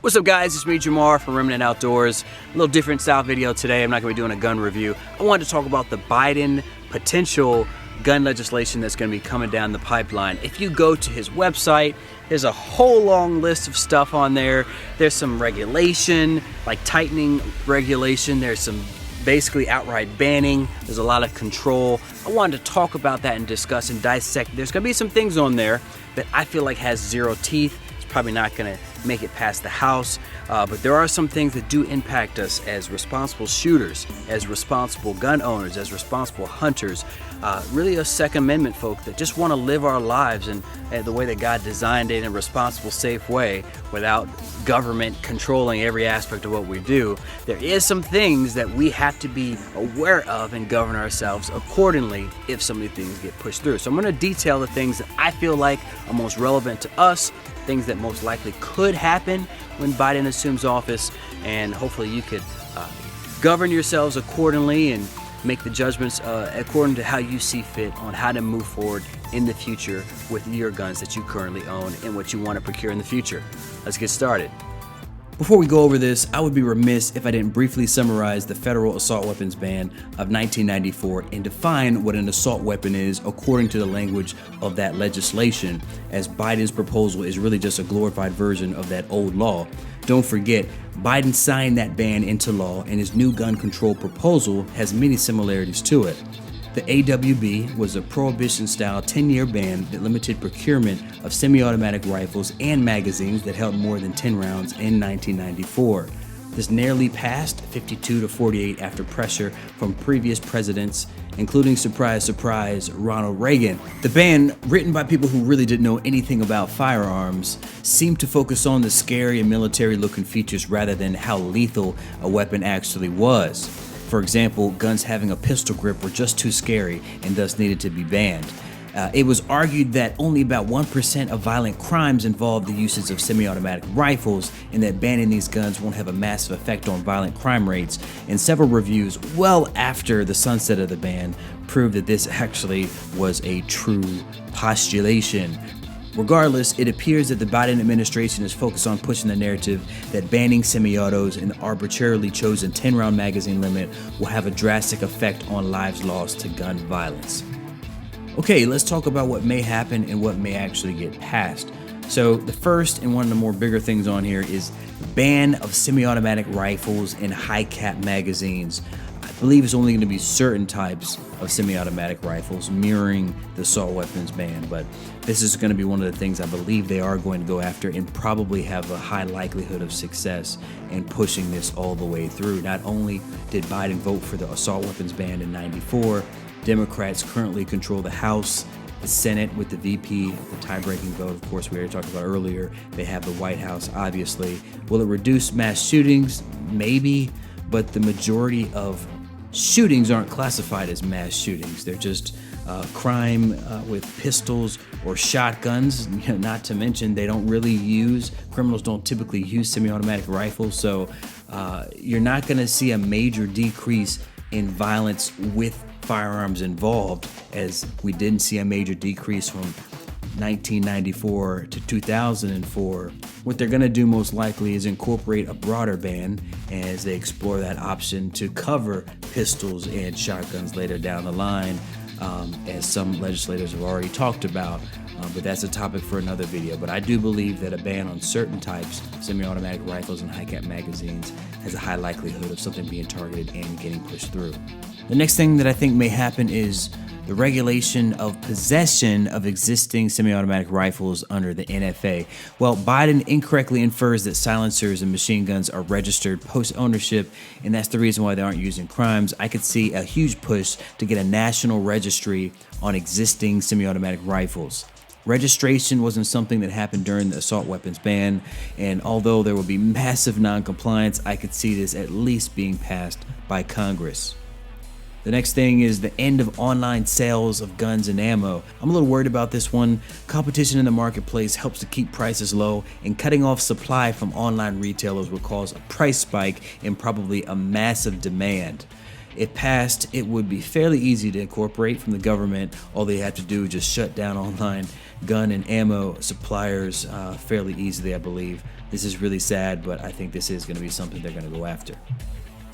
What's up guys, it's me Jamar from Remnant Outdoors. A little different style video today. I'm not going to be doing a gun review. I wanted to talk about the Biden potential gun legislation that's going to be coming down the pipeline. If you go to his website, there's a whole long list of stuff on there. There's some regulation, like tightening regulation. There's some basically outright banning. There's a lot of control. I wanted to talk about that and discuss and dissect. There's going to be some things on there that I feel like has zero teeth. It's probably not going to make it past the House, but there are some things that do impact us as responsible shooters, as responsible gun owners, as responsible hunters, really a Second Amendment folk that just want to live our lives in the way that God designed it in a responsible, safe way without government controlling every aspect of what we do. There is some things that we have to be aware of and govern ourselves accordingly if some of these things get pushed through. So I'm going to detail the things that I feel like are most relevant to us, things that most likely could happen when Biden assumes office, and hopefully you could govern yourselves accordingly and make the judgments according to how you see fit on how to move forward in the future with your guns that you currently own and what you want to procure in the future. Let's get started. Before we go over this, I would be remiss if I didn't briefly summarize the federal assault weapons ban of 1994 and define what an assault weapon is according to the language of that legislation, as Biden's proposal is really just a glorified version of that old law. Don't forget, Biden signed that ban into law, and his new gun control proposal has many similarities to it. The AWB was a prohibition-style 10-year ban that limited procurement of semi-automatic rifles and magazines that held more than 10 rounds in 1994. This narrowly passed 52-48 after pressure from previous presidents, including, surprise, surprise, Ronald Reagan. The ban, written by people who really didn't know anything about firearms, seemed to focus on the scary and military-looking features rather than how lethal a weapon actually was. For example, guns having a pistol grip were just too scary and thus needed to be banned. It was argued that only about 1% of violent crimes involve the usage of semi-automatic rifles, and that banning these guns won't have a massive effect on violent crime rates. And several reviews, well after the sunset of the ban, proved that this actually was a true postulation. Regardless, it appears that the Biden administration is focused on pushing the narrative that banning semi-autos and the arbitrarily chosen 10-round magazine limit will have a drastic effect on lives lost to gun violence. Okay, let's talk about what may happen and what may actually get passed. So the first and one of the more bigger things on here is the ban of semi-automatic rifles and high-cap magazines. I believe it's only going to be certain types of semi-automatic rifles mirroring the assault weapons ban, but this is going to be one of the things I believe they are going to go after and probably have a high likelihood of success in pushing this all the way through. Not only did Biden vote for the assault weapons ban in '94, Democrats currently control the House, the Senate with the VP, the tie-breaking vote, of course, we already talked about earlier. They have the White House, obviously. Will it reduce mass shootings? Maybe, but the majority of shootings aren't classified as mass shootings. They're just crime with pistols or shotguns. Not to mention, criminals don't typically use semi-automatic rifles, so you're not going to see a major decrease in violence with firearms involved, as we didn't see a major decrease from 1994 to 2004. What they're going to do most likely is incorporate a broader ban as they explore that option to cover pistols and shotguns later down the line, as some legislators have already talked about, but that's a topic for another video. But I do believe that a ban on certain types, semi-automatic rifles and high-cap magazines, has a high likelihood of something being targeted and getting pushed through. The next thing that I think may happen is the regulation of possession of existing semi-automatic rifles under the NFA. Well, Biden incorrectly infers that silencers and machine guns are registered post-ownership, and that's the reason why they aren't used in crimes. I could see a huge push to get a national registry on existing semi-automatic rifles. Registration wasn't something that happened during the assault weapons ban, and although there will be massive non-compliance, I could see this at least being passed by Congress. The next thing is the end of online sales of guns and ammo. I'm a little worried about this one. Competition in the marketplace helps to keep prices low, and cutting off supply from online retailers will cause a price spike and probably a massive demand. If passed, it would be fairly easy to incorporate from the government. All they have to do is just shut down online gun and ammo suppliers fairly easily, I believe. This is really sad, but I think this is going to be something they're going to go after.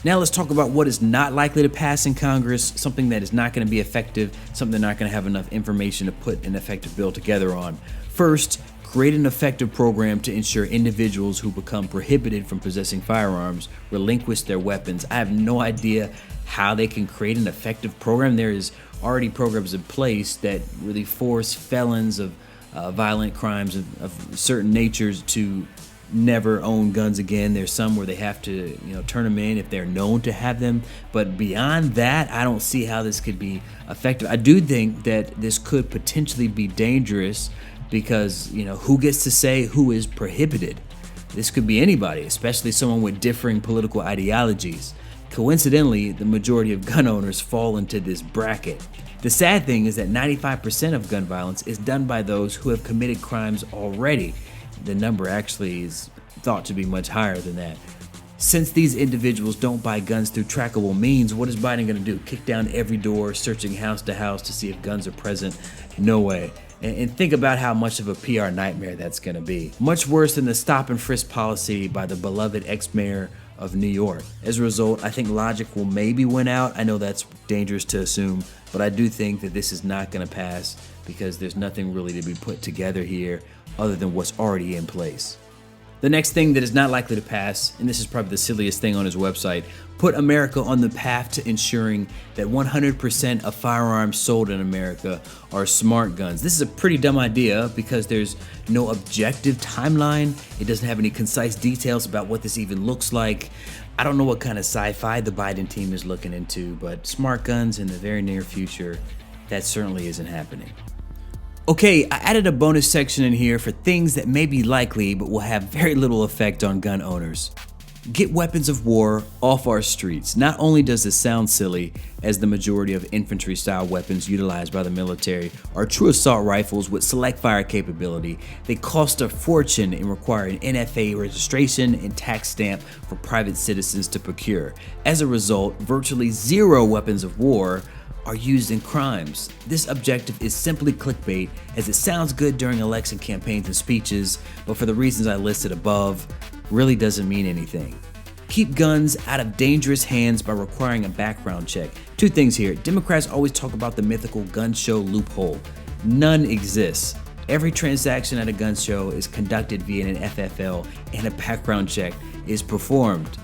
Now let's talk about what is not likely to pass in Congress, something that is not going to be effective, something they're not going to have enough information to put an effective bill together on. First, create an effective program to ensure individuals who become prohibited from possessing firearms relinquish their weapons. I have no idea how they can create an effective program. There is already programs in place that really force felons of violent crimes of certain natures to never own guns again. There's some where they have to, turn them in if they're known to have them. But beyond that, I don't see how this could be effective. I do think that this could potentially be dangerous because, who gets to say who is prohibited? This could be anybody, especially someone with differing political ideologies. Coincidentally, the majority of gun owners fall into this bracket. The sad thing is that 95% of gun violence is done by those who have committed crimes already. The number actually is thought to be much higher than that. Since these individuals don't buy guns through trackable means, what is Biden going to do? Kick down every door, searching house to house to see if guns are present? No way. And think about how much of a PR nightmare that's going to be. Much worse than the stop and frisk policy by the beloved ex-mayor of New York. As a result, I think logic will maybe win out. I know that's dangerous to assume, but I do think that this is not going to pass because there's nothing really to be put together here other than what's already in place. The next thing that is not likely to pass, and this is probably the silliest thing on his website, put America on the path to ensuring that 100% of firearms sold in America are smart guns. This is a pretty dumb idea because there's no objective timeline. It doesn't have any concise details about what this even looks like. I don't know what kind of sci-fi the Biden team is looking into, but smart guns in the very near future, that certainly isn't happening. Okay, I added a bonus section in here for things that may be likely but will have very little effect on gun owners. Get weapons of war off our streets. Not only does this sound silly, as the majority of infantry-style weapons utilized by the military are true assault rifles with select fire capability, they cost a fortune and require an NFA registration and tax stamp for private citizens to procure. As a result, virtually zero weapons of war are used in crimes. This objective is simply clickbait, as it sounds good during election campaigns and speeches, but for the reasons I listed above, really doesn't mean anything. Keep guns out of dangerous hands by requiring a background check. Two things here. Democrats always talk about the mythical gun show loophole. None exists. Every transaction at a gun show is conducted via an FFL, and a background check is performed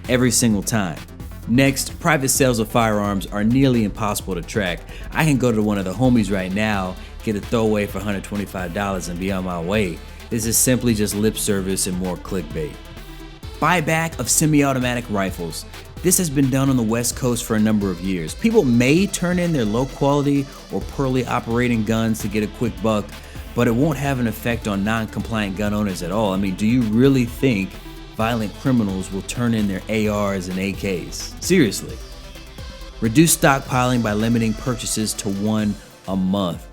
every single time. Next, private sales of firearms are nearly impossible to track. I can go to one of the homies right now, get a throwaway for $125 and be on my way. This is simply just lip service and more clickbait. Buyback of semi-automatic rifles. This has been done on the West Coast for a number of years. People may turn in their low quality or poorly operating guns to get a quick buck, but it won't have an effect on non-compliant gun owners at all. I mean, do you really think violent criminals will turn in their ARs and AKs? Seriously. Reduce stockpiling by limiting purchases to one a month.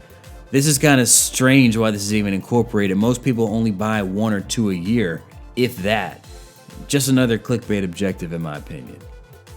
This is kind of strange why this is even incorporated. Most people only buy one or two a year, if that. Just another clickbait objective in my opinion.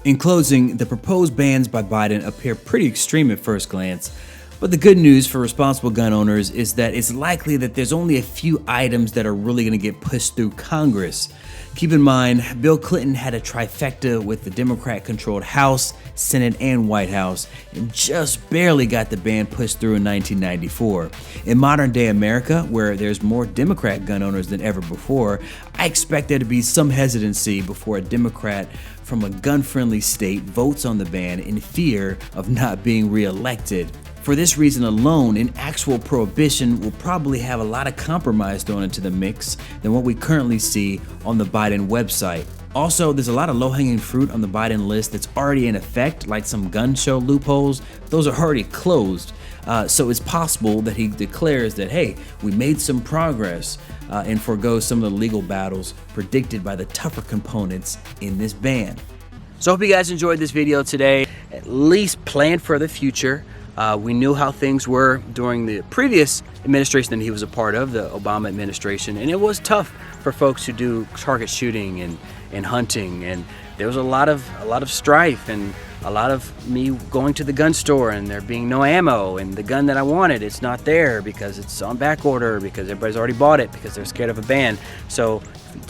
In closing, the proposed bans by Biden appear pretty extreme at first glance, but the good news for responsible gun owners is that it's likely that there's only a few items that are really going to get pushed through Congress. Keep in mind, Bill Clinton had a trifecta with the Democrat-controlled House, Senate, and White House, and just barely got the ban pushed through in 1994. In modern-day America, where there's more Democrat gun owners than ever before, I expect there to be some hesitancy before a Democrat from a gun-friendly state votes on the ban in fear of not being re-elected. For this reason alone, an actual prohibition will probably have a lot of compromise thrown into the mix than what we currently see on the Biden website. Also, there's a lot of low-hanging fruit on the Biden list that's already in effect, like some gun show loopholes. Those are already closed. So it's possible that he declares that, hey, we made some progress and forgoes some of the legal battles predicted by the tougher components in this ban. So I hope you guys enjoyed this video today. At least plan for the future. We knew how things were during the previous administration that he was a part of, the Obama administration, and it was tough for folks who do target shooting and hunting, and there was a lot of strife and a lot of me going to the gun store and there being no ammo, and the gun that I wanted, it's not there because it's on back order, because everybody's already bought it because they're scared of a ban. So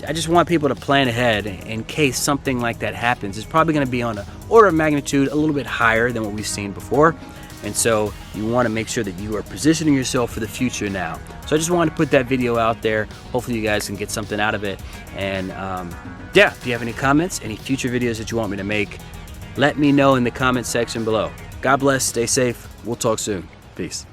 I just want people to plan ahead in case something like that happens. It's probably going to be on an order of magnitude a little bit higher than what we've seen before. And so you want to make sure that you are positioning yourself for the future now. So I just wanted to put that video out there. Hopefully you guys can get something out of it. And yeah, if you have any comments, any future videos that you want me to make, let me know in the comment section below. God bless, stay safe. We'll talk soon. Peace.